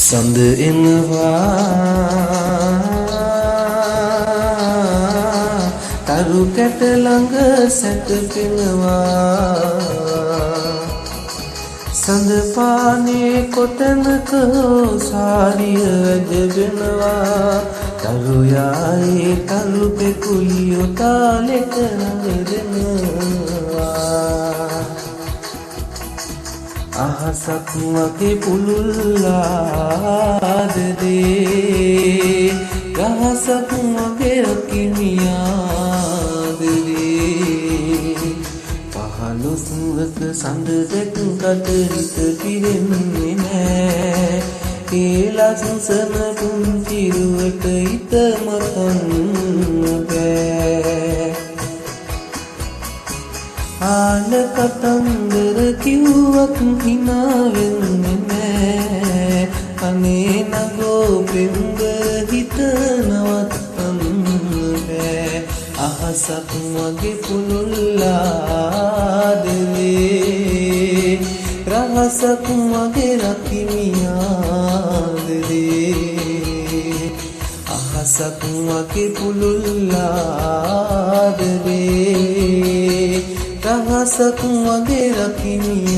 සඳ එනවා තරු කැට ළඟ සැතපෙනවා සඳ පානේ කොතනක සාරිය වැජබෙනවා තරු යායේ තරු පෙකුලියෝ තාලෙට නඟදෙනවා අහසක් වගේ පුළුල්ලාදදේ ගහසක් වගේ රකිමියාදදේ පහළොස්වක සඳ දැක් කටරිත පිරෙන්නේ නෑ ඒලස්සන පුංචිරුවට හිත මතන්න බෑ ආල කතන්දර කිව්වත් හිනාවෙන්නේ නෑ අනේ නගෝ පෙම්බර හිත නවත්තන්න බෑ අහසක් වගේ පුළුල්ලාදදේ රහසක් වගේ රකිමියාදදේ අහසක් වගේ පුළුල්ලාදදේ රහසක් වගේ රකිමියාදදේ